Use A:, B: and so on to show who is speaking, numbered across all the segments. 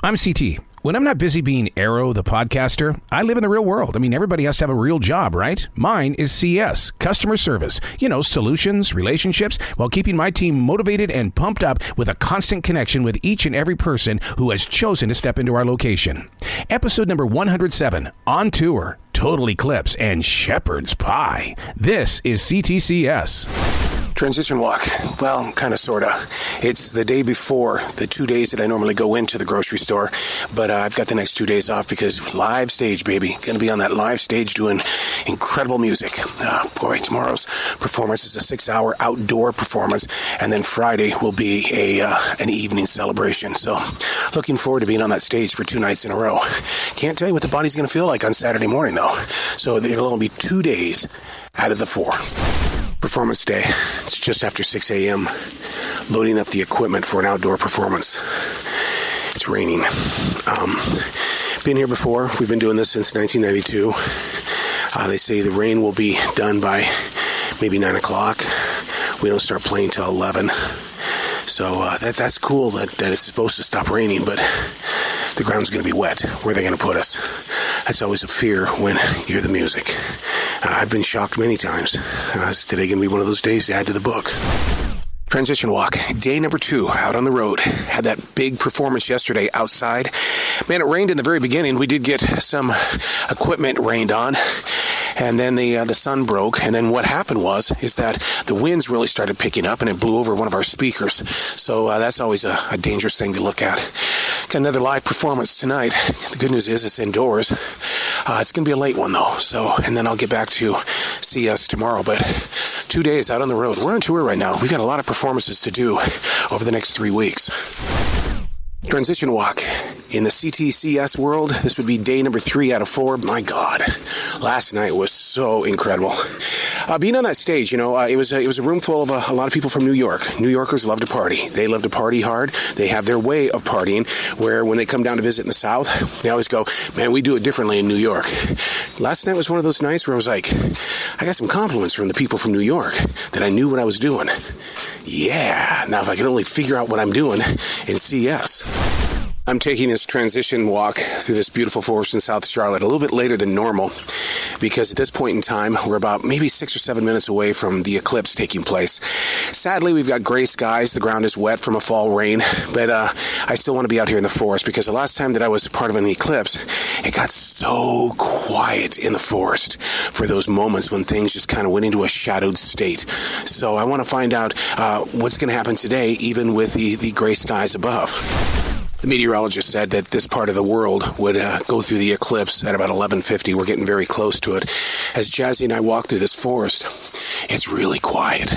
A: I'm CT. When I'm not busy being Arroe, the podcaster, I live in the real world. I mean, everybody has to have a real job, right? Mine is CS, customer service. You know, solutions, relationships, while keeping my team motivated and pumped up with a constant connection with each and every person who has chosen to step into our location. Episode number 107, On Tour, Total Eclipse, and Shepherd's Pie. This is C.T.C.S.
B: Transition walk. Well, kind of, sort of. It's the day before the 2 days that I normally go into the grocery store, but I've got the next 2 days off because live stage, baby. Going to be on that live stage doing incredible music. Boy, tomorrow's performance is a 6-hour outdoor performance, and then Friday will be an evening celebration. So, looking forward to being on that stage for 2 nights in a row. Can't tell you what the body's going to feel like on Saturday morning, though. So, it'll only be 2 days out of the 4. Performance day. It's just after 6 a.m. Loading up the equipment for an outdoor performance. It's raining. Been here before. We've been doing this since 1992. They say the rain will be done by maybe 9 o'clock. We don't start playing till 11. So that's cool that it's supposed to stop raining, but the ground's going to be wet. Where are they going to put us? That's always a fear when you hear the music. I've been shocked many times. Is today going to be one of those days to add to the book? Transition walk. Day number 2, out on the road. Had that big performance yesterday outside. Man, it rained in the very beginning. We did get some equipment rained on. And then the sun broke, and then what happened is that the winds really started picking up, and it blew over one of our speakers. So that's always a dangerous thing to look at. Got another live performance tonight. The good news is it's indoors. It's going to be a late one, though. So, and then I'll get back to CS tomorrow. But 2 days out on the road. We're on tour right now. We got a lot of performances to do over the next 3 weeks. Transition walk. In the C.T.C.S. world, this would be day number 3 out of 4. My God, last night was so incredible. Being on that stage, it was a room full of a lot of people from New York. New Yorkers love to party. They love to party hard. They have their way of partying, where when they come down to visit in the South, they always go, man, we do it differently in New York. Last night was one of those nights where I was like, I got some compliments from the people from New York that I knew what I was doing. Yeah, now if I could only figure out what I'm doing in CS. I'm taking this transition walk through this beautiful forest in South Charlotte a little bit later than normal because at this point in time, we're about maybe 6 or 7 minutes away from the eclipse taking place. Sadly, we've got gray skies. The ground is wet from a fall rain, but I still want to be out here in the forest because the last time that I was part of an eclipse, it got so quiet in the forest for those moments when things just kind of went into a shadowed state. So I want to find out what's going to happen today, even with the gray skies above. The meteorologist said that this part of the world would go through the eclipse at about 11:50. We're getting very close to it. As Jazzy and I walk through this forest, it's really quiet.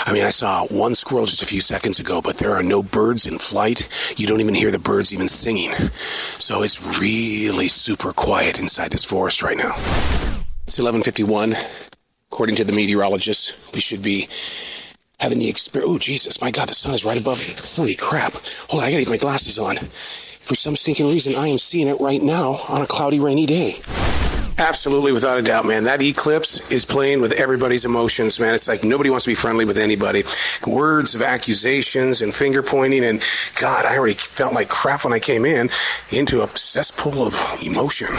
B: I mean, I saw one squirrel just a few seconds ago, but there are no birds in flight. You don't even hear the birds even singing. So it's really super quiet inside this forest right now. It's 11:51. According to the meteorologist, we should be having the experience. Oh, Jesus, my God, the sun is right above me. Holy crap. Hold on, I gotta get my glasses on. For some stinking reason, I am seeing it right now on a cloudy, rainy day. Absolutely, without a doubt, man. That eclipse is playing with everybody's emotions, man. It's like nobody wants to be friendly with anybody. Words of accusations and finger pointing, and God, I already felt like crap when I came into a cesspool of emotion.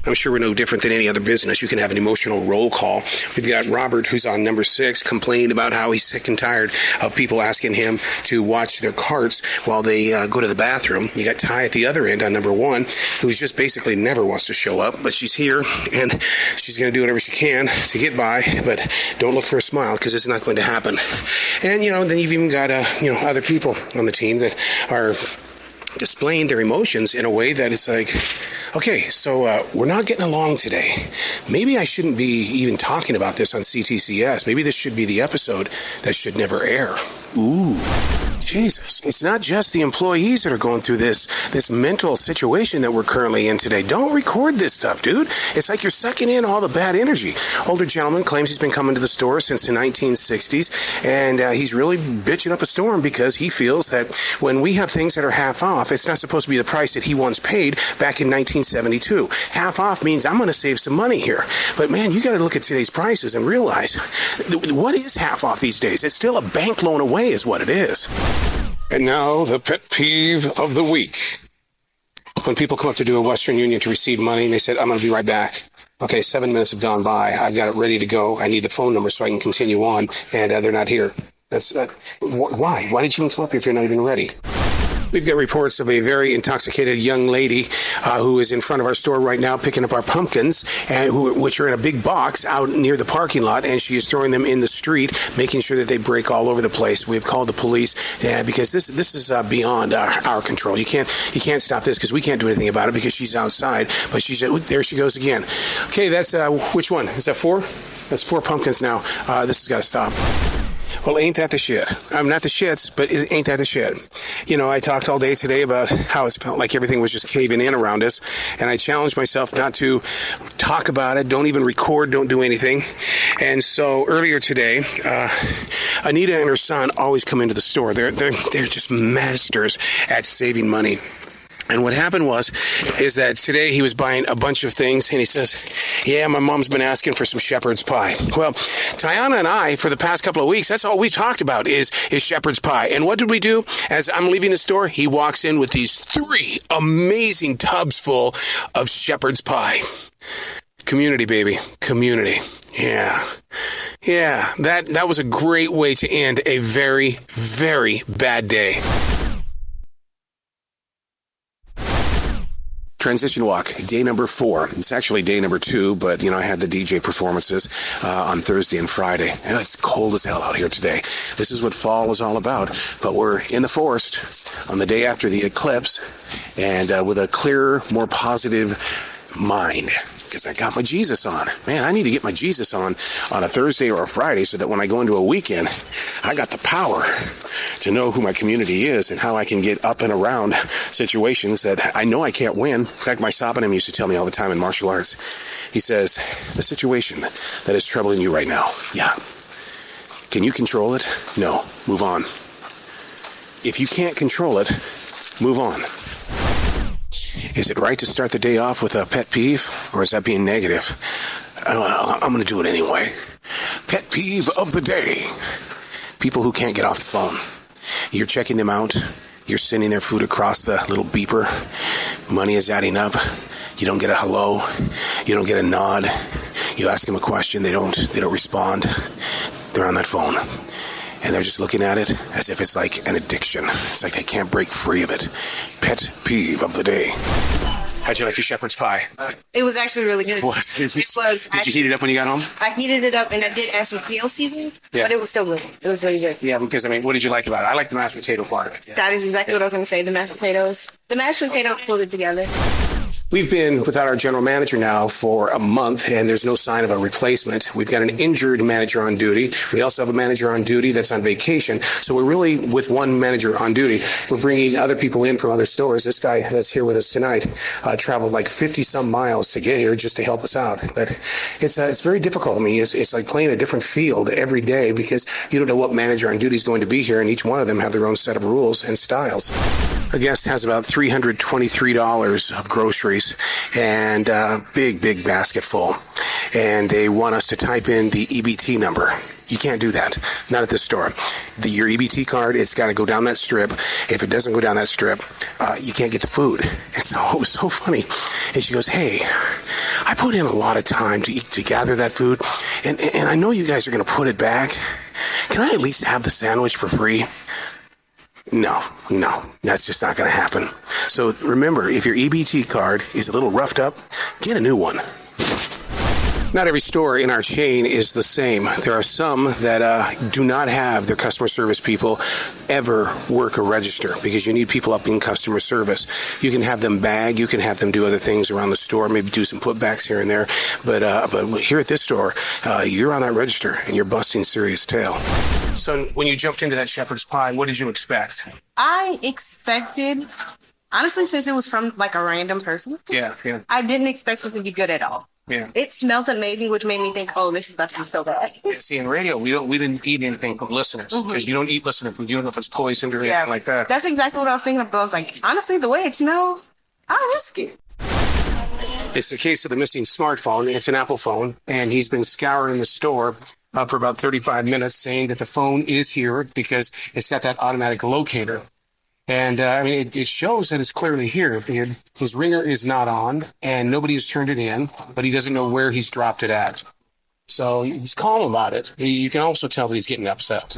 B: I'm sure we're no different than any other business. You can have an emotional roll call. We've got Robert, who's on number 6, complaining about how he's sick and tired of people asking him to watch their carts while they go to the bathroom. You got Ty at the other end on number 1, who's just basically never wants to show up, but she's here, and she's going to do whatever she can to get by, but don't look for a smile, because it's not going to happen. And, then you've even got, other people on the team that are displaying their emotions in a way that it's like, okay, so we're not getting along today. Maybe I shouldn't be even talking about this on C.T.C.S. Maybe this should be the episode that should never air. Ooh, Jesus. It's not just the employees that are going through this mental situation that we're currently in today. Don't record this stuff, dude. It's like you're sucking in all the bad energy. Older gentleman claims he's been coming to the store since the 1960s, and he's really bitching up a storm because he feels that when we have things that are half off, it's not supposed to be the price that he once paid back in 1972. Half off means I'm going to save some money here. But man, you got to look at today's prices and realize what is half off these days? It's still a bank loan away is what it is.
C: And now the pet peeve of the week.
B: when people come up to do a Western Union to receive money, and they said, I'm going to be right back. Okay, 7 minutes have gone by. I've got it ready to go. I need the phone number so I can continue on, and they're not here. That's why? Why did you even come up here if you're not even ready? We've got reports of a very intoxicated young lady who is in front of our store right now picking up our pumpkins, which are in a big box out near the parking lot, and she is throwing them in the street, making sure that they break all over the place. We've called the police because this is beyond our control. You can't stop this because we can't do anything about it because she's outside. But there she goes again. Okay, that's which one? Is that 4? That's 4 pumpkins now. This has got to stop. Well, ain't that the shit? I'm not the shits, but ain't that the shit? You know, I talked all day today about how it felt like everything was just caving in around us, and I challenged myself not to talk about it, don't even record, don't do anything. And so earlier today, Anita and her son always come into the store. They're just masters at saving money. And what happened is that today he was buying a bunch of things, and he says, yeah, my mom's been asking for some shepherd's pie. Well, Tiana and I, for the past couple of weeks, that's all we talked about is shepherd's pie. And what did we do? As I'm leaving the store, he walks in with these 3 amazing tubs full of shepherd's pie. Community, baby. Community. Yeah. That was a great way to end a very, very bad day. Transition walk, day number 4. It's actually day number 2, but, I had the DJ performances on Thursday and Friday. It's cold as hell out here today. This is what fall is all about. But we're in the forest on the day after the eclipse, and with a clearer, more positive mind, because I got my Jesus on. Man, I need to get my Jesus on a Thursday or a Friday so that when I go into a weekend, I got the power to know who my community is and how I can get up and around situations that I know I can't win. In fact, my Sabanim used to tell me all the time in martial arts. He says, the situation that is troubling you right now, yeah. Can you control it? No. Move on. If you can't control it, move on. Is it right to start the day off with a pet peeve, or is that being negative? I'm going to do it anyway. Pet peeve of the day. People who can't get off the phone. You're checking them out. You're sending their food across the little beeper. Money is adding up. You don't get a hello. You don't get a nod. You ask them a question. They don't respond. They're on that phone. And they're just looking at it as if it's like an addiction. It's like they can't break free of it. Pet peeve of the day. How'd you like your shepherd's pie?
C: It was actually really good.
B: It was. Did you heat it up when you got home?
C: I heated it up, and I did add some kale seasoning, but it was still good. It was really good.
B: Yeah, because, what did you like about it? I like the mashed potato part of it. Yeah.
C: That is exactly what I was going to say, the mashed potatoes. The mashed potatoes pulled it together.
B: We've been without our general manager now for a month, and there's no sign of a replacement. We've got an injured manager on duty. We also have a manager on duty that's on vacation. So we're really with one manager on duty. We're bringing other people in from other stores. This guy that's here with us tonight traveled like 50-some miles to get here just to help us out. But it's very difficult. It's like playing a different field every day because you don't know what manager on duty is going to be here, and each one of them have their own set of rules and styles. Our guest has about $323 of groceries and a big basket full, and they want us to type in the EBT number. You can't do that, not at this store. Your EBT card, it's got to go down that strip. If it doesn't go down that strip, you can't get the food. And so it was so funny. And she goes, hey, I put in a lot of time to gather that food, and I know you guys are going to put it back. Can I at least have the sandwich for free? No, that's just not going to happen. So remember, if your EBT card is a little roughed up, get a new one. Not every store in our chain is the same. There are some that do not have their customer service people ever work a register because you need people up in customer service. You can have them bag, you can have them do other things around the store, maybe do some putbacks here and there. But here at this store, you're on that register and you're busting serious tail. So when you jumped into that shepherd's pie, what did you expect?
C: I expected, honestly, since it was from like a random person,
B: yeah.
C: I didn't expect it to be good at all.
B: Yeah.
C: It smelled amazing, which made me think, oh, this is about to be so bad.
B: Yeah, see, in radio, we didn't eat anything from listeners because you don't eat listener food. You don't know if it's poisoned or anything like that.
C: That's exactly what I was thinking of. But I was like, honestly, the way it smells, I'll risk it.
B: It's the case of the missing smartphone. It's an Apple phone, and he's been scouring the store for about 35 minutes saying that the phone is here because it's got that automatic locator. And it shows that it's clearly here. His ringer is not on, and nobody has turned it in, but he doesn't know where he's dropped it at. So he's calm about it. You can also tell that he's getting upset.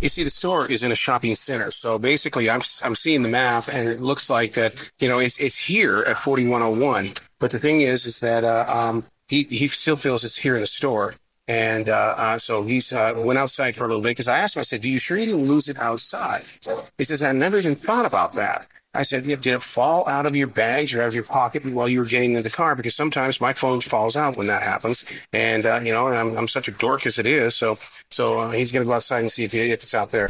B: You see, the store is in a shopping center. So basically, I'm seeing the map, and it looks like that, it's here at 4101. But the thing is that he still feels it's here in the store. And so he's went outside for a little bit, because I asked him, I said, "Do you sure you didn't lose it outside?" He says, "I never even thought about that." I said, "Yeah, did it fall out of your bags or out of your pocket while you were getting in the car? Because sometimes my phone falls out when that happens. And, I'm such a dork as it is. So he's going to go outside and see if it's out there."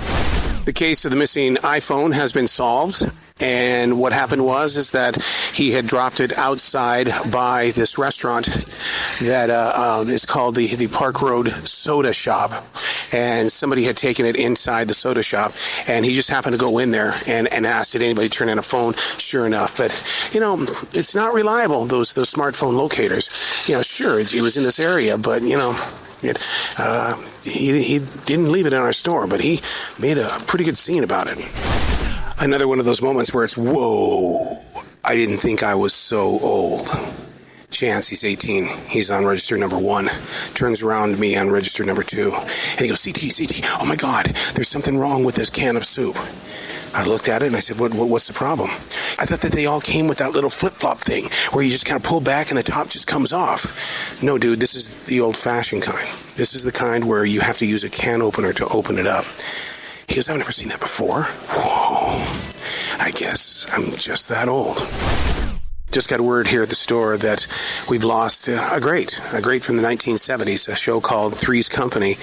B: The case of the missing iPhone has been solved. And what happened is that he had dropped it outside by this restaurant that is called the Park Road Soda Shop. And somebody had taken it inside the soda shop, and he just happened to go in there and asked, "Did anybody turn in a phone?" Sure enough. But, it's not reliable, those smartphone locators. Sure, it was in this area, but, he didn't leave it in our store, but he made a pretty good scene about it. Another one of those moments where it's, whoa, I didn't think I was so old. Chance, he's 18. He's on register number 1. Turns around to me on register number 2. And he goes, CT, oh my God, there's something wrong with this can of soup. I looked at it and I said, what's the problem? I thought that they all came with that little flip-flop thing where you just kind of pull back and the top just comes off. No, dude, this is the old-fashioned kind. This is the kind where you have to use a can opener to open it up. He goes, I've never seen that before. Whoa, I guess I'm just that old. Just got word here at the store that we've lost a great from the 1970s, a show called Three's Company.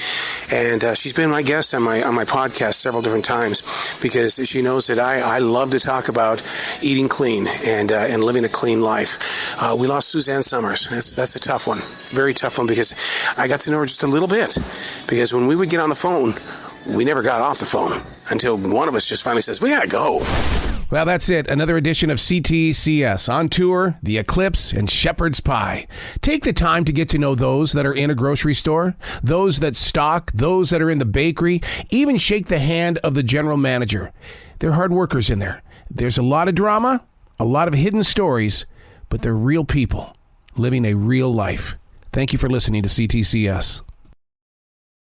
B: And she's been my guest on my podcast several different times, because she knows that I love to talk about eating clean and living a clean life. We lost Suzanne Summers. That's a tough one, very tough one, because I got to know her just a little bit. Because when we would get on the phone, we never got off the phone until one of us just finally says, "We gotta go."
A: Well, that's it. Another edition of C.T.C.S. on tour, the Eclipse, and Shepherd's Pie. Take the time to get to know those that are in a grocery store, those that stock, those that are in the bakery, even shake the hand of the general manager. They're hard workers in there. There's a lot of drama, a lot of hidden stories, but they're real people living a real life. Thank you for listening to C.T.C.S.